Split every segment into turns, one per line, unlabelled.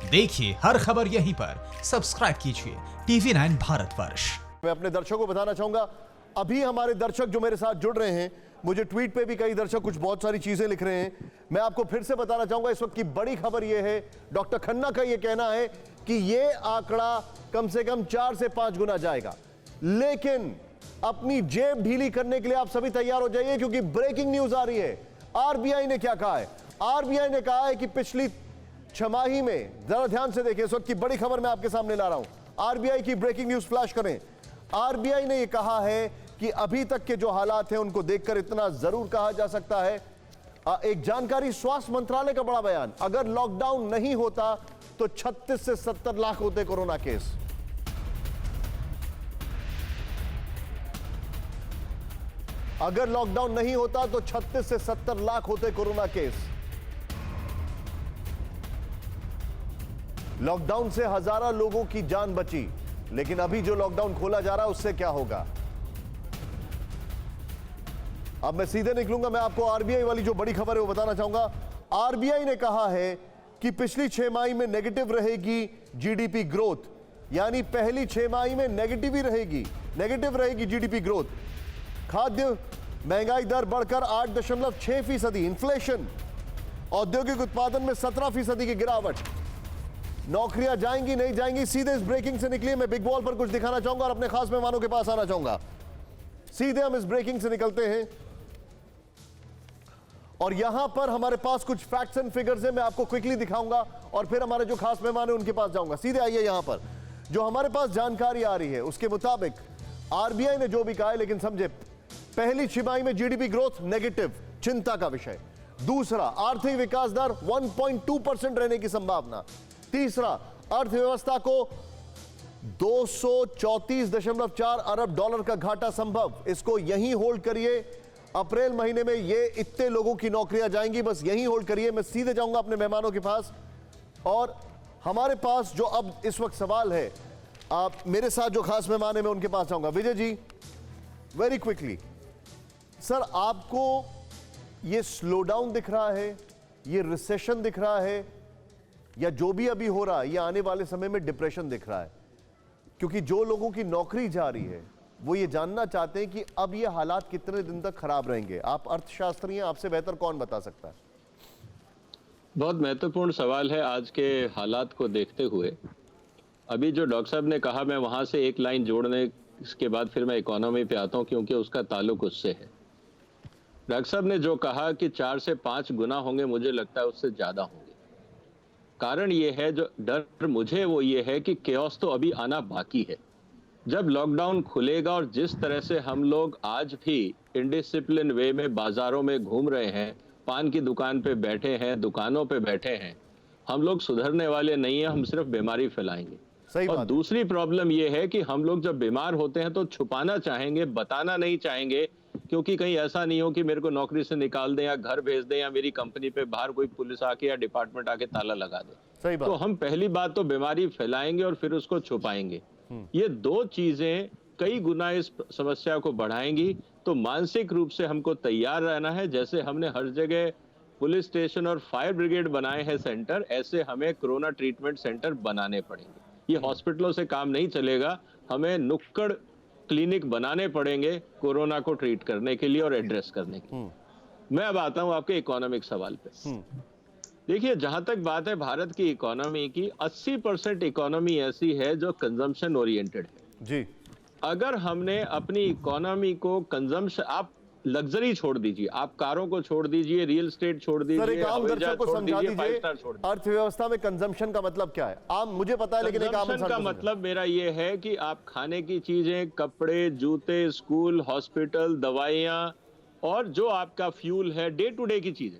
देखिए हर खबर यहीं पर, सब्सक्राइब कीजिए TV9 भारतवर्ष।
मैं अपने दर्शकों को बताना चाहूंगा, अभी हमारे दर्शक जो मेरे साथ जुड़ रहे हैं, मुझे ट्वीट पे भी कई दर्शक कुछ बहुत सारी चीजें लिख रहे हैं। मैं आपको फिर से बताना चाहूंगा, इस वक्त की बड़ी खबर यह है, डॉक्टर खन्ना का यह कहना है कि यह आंकड़ा कम से कम 4 से 5 गुना जाएगा। लेकिन अपनी जेब ढीली करने के लिए आप सभी तैयार हो जाइए, क्योंकि ब्रेकिंग न्यूज आ रही है। आरबीआई ने क्या कहा है? आरबीआई ने कहा है कि पिछली छमाही में, जरा ध्यान से देखिए, इस वक्त की बड़ी खबर मैं आपके सामने ला रहा हूं। आरबीआई की ब्रेकिंग न्यूज फ्लैश करें। आरबीआई ने यह कहा है कि अभी तक के जो हालात हैं उनको देखकर इतना जरूर कहा जा सकता है, एक जानकारी, स्वास्थ्य मंत्रालय का बड़ा बयान, अगर लॉकडाउन नहीं होता तो 36 से 70 लाख होते कोरोना केस। अगर लॉकडाउन नहीं होता तो 36 से 70 लाख होते कोरोना केस। लॉकडाउन से हजारों लोगों की जान बची, लेकिन अभी जो लॉकडाउन खोला जा रहा है उससे क्या होगा? अब मैं सीधे निकलूंगा, मैं आपको आरबीआई वाली जो बड़ी खबर है वो बताना चाहूंगा। आरबीआई ने कहा है कि पिछली 6 माही में नेगेटिव रहेगी जीडीपी ग्रोथ, यानी पहली 6 माही में नेगेटिव रहेगी जीडीपी ग्रोथ। खाद्य महंगाई दर बढ़कर 8.6%, इन्फ्लेशन, औद्योगिक उत्पादन में 17% की गिरावट, नौकरियां जाएंगी नहीं जाएंगी। सीधे इस ब्रेकिंग से निकलिए, मैं बिग बॉल पर कुछ दिखाना चाहूंगा और अपने खास मेहमानों के पास आना चाहूंगा। सीधे हम इस ब्रेकिंग से निकलते हैं और यहां पर हमारे पास कुछ फैक्ट्स एंड फिगर्स हैं, मैं आपको क्विकली दिखाऊंगा और फिर हमारे जो खास मेहमान हैं उनके पास जाऊंगा। सीधे आइए, यहां पर जो हमारे पास जानकारी आ रही है उसके मुताबिक आरबीआई ने जो भी कहा है, लेकिन समझे, पहली छमाही में जीडीपी ग्रोथ नेगेटिव, चिंता का विषय। दूसरा, आर्थिक विकास दर 1.2% रहने की संभावना। तीसरा, अर्थव्यवस्था को 234.4 अरब डॉलर का घाटा संभव। इसको यहीं होल्ड करिए, अप्रैल महीने में ये इतने लोगों की नौकरियां जाएंगी, बस यहीं होल्ड करिए। मैं सीधे जाऊंगा अपने मेहमानों के पास और हमारे पास जो अब इस वक्त सवाल है, आप मेरे साथ जो खास मेहमान है मैं उनके पास जाऊंगा। Vijay ji, very quickly sir, आपको ये स्लो डाउन दिख रहा है, ये रिसेशन दिख रहा है, या जो भी अभी हो रहा है ये आने वाले समय में डिप्रेशन दिख रहा है? क्योंकि जो लोगों की नौकरी जा रही है वो ये जानना चाहते हैं कि अब ये हालात कितने दिन तक खराब रहेंगे। आप अर्थशास्त्री हैं, आपसे बेहतर कौन बता सकता है?
बहुत महत्वपूर्ण सवाल है आज के हालात को देखते हुए। अभी जो डॉक्टर साहब ने कहा, मैं वहां से एक लाइन जोड़ने इसके बाद फिर मैं इकोनॉमी पे आता हूं, क्योंकि उसका ताल्लुक उससे है। डॉक्टर साहब ने जो कहा कि 4 से 5 गुना होंगे, मुझे लगता है उससे ज्यादा होंगे। कारण ये है, जो डर मुझे वो ये है कि केओस तो अभी आना बाकी है। जब लॉकडाउन खुलेगा और जिस तरह से हम लोग आज भी इनडिसिप्लिन वे में बाजारों में घूम रहे हैं, पान की दुकान पे बैठे हैं, दुकानों पे बैठे हैं, हम लोग सुधरने वाले नहीं है, हम सिर्फ बीमारी फैलाएंगे।
सही
और
बात।
दूसरी प्रॉब्लम ये है कि हम लोग जब बीमार होते हैं तो छुपाना चाहेंगे, बताना नहीं चाहेंगे, क्योंकि कहीं ऐसा नहीं हो कि मेरे को नौकरी से निकाल दें या घर भेज दें या मेरी कंपनी पे बाहर कोई पुलिस आके या डिपार्टमेंट आके ताला लगा दे।
सही बात।
तो हम पहली बात तो बीमारी फैलाएंगे और फिर उसको छुपाएंगे। ये दो चीजें कई गुना इस समस्या को बढ़ाएंगी। तो मानसिक रूप से हमको तैयार रहना है। जैसे हमने हर जगह पुलिस स्टेशन और फायर ब्रिगेड बनाए हैं सेंटर, ऐसे हमें कोरोना ट्रीटमेंट सेंटर बनाने पड़ेंगे। ये हॉस्पिटलों से काम नहीं चलेगा, हमें नुक्कड़ क्लिनिक बनाने पड़ेंगे कोरोना को ट्रीट करने के लिए और एड्रेस करने के लिए। मैं अब आता हूं आपके इकोनॉमिक सवाल पे। देखिए, जहां तक बात है भारत की इकोनॉमी की, 80% इकोनॉमी ऐसी है जो कंजम्पशन ओरिएंटेड है
जी।
अगर हमने अपनी इकोनॉमी को कंजम्पशन, आप लग्जरी छोड़ दीजिए, आप कारों को छोड़ दीजिए, रियल एस्टेट छोड़
सर, एक
दीजिए,
आम
हवाई
दर्शक
जहाज
को
छोड़
समझा
दीजिए, 5
दीजिए
स्टार छोड़ दीजिए।
अर्थव्यवस्था में कंजम्पशन का मतलब क्या है? आम मुझे पता है, लेकिन एक आम इंसान
का
को समझाएं।
मतलब मेरा ये है कि आप खाने की चीजें, कपड़े, जूते, स्कूल, हॉस्पिटल, दवाइयाँ और जो आपका फ्यूल है, डे टू डे की चीजें,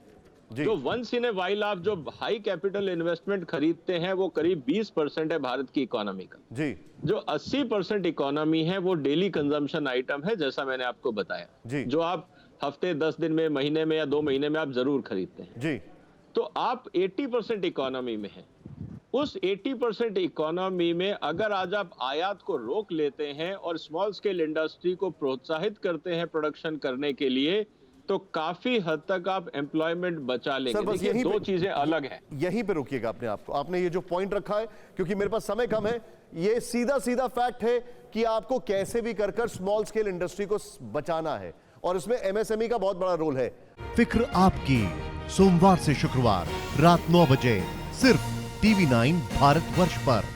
जो वंस इन ए वाइल आप जो हाई कैपिटल इन्वेस्टमेंट खरीदते हैं, वो करीब 20% है भारत की इकोनॉमी का।
जी।
जो 80% इकोनॉमी है वो डेली कंजम्पशन आइटम है, जैसा मैंने आपको बताया
जी।
जो आप हफ्ते, 10 दिन में, महीने में या 2 महीने में आप जरूर खरीदते हैं
जी।
तो आप 80% इकोनॉमी में हैं। उस 80% इकोनॉमी में अगर आज आप आयात को रोक लेते हैं और स्मॉल स्केल इंडस्ट्री को प्रोत्साहित करते हैं प्रोडक्शन करने के लिए, तो काफी हद तक आप एम्प्लॉयमेंट बचा लेंगे।
सर, बस
देखिए,
यहीं
दो
पे-
चीजें अलग हैं।
यहीं पे रुकिएगा अपने आप को। आपने ये जो पॉइंट रखा है, क्योंकि मेरे पास समय कम है, ये सीधा सीधा फैक्ट है कि आपको कैसे भी कर कर स्मॉल स्केल इंडस्ट्री को बचाना है, और इसमें एमएसएमई का बहुत बड़ा रोल है।
फिक्र आपकी, सोमवार से शुक्रवार रात 9 बजे सिर्फ TV9 भारतवर्ष पर।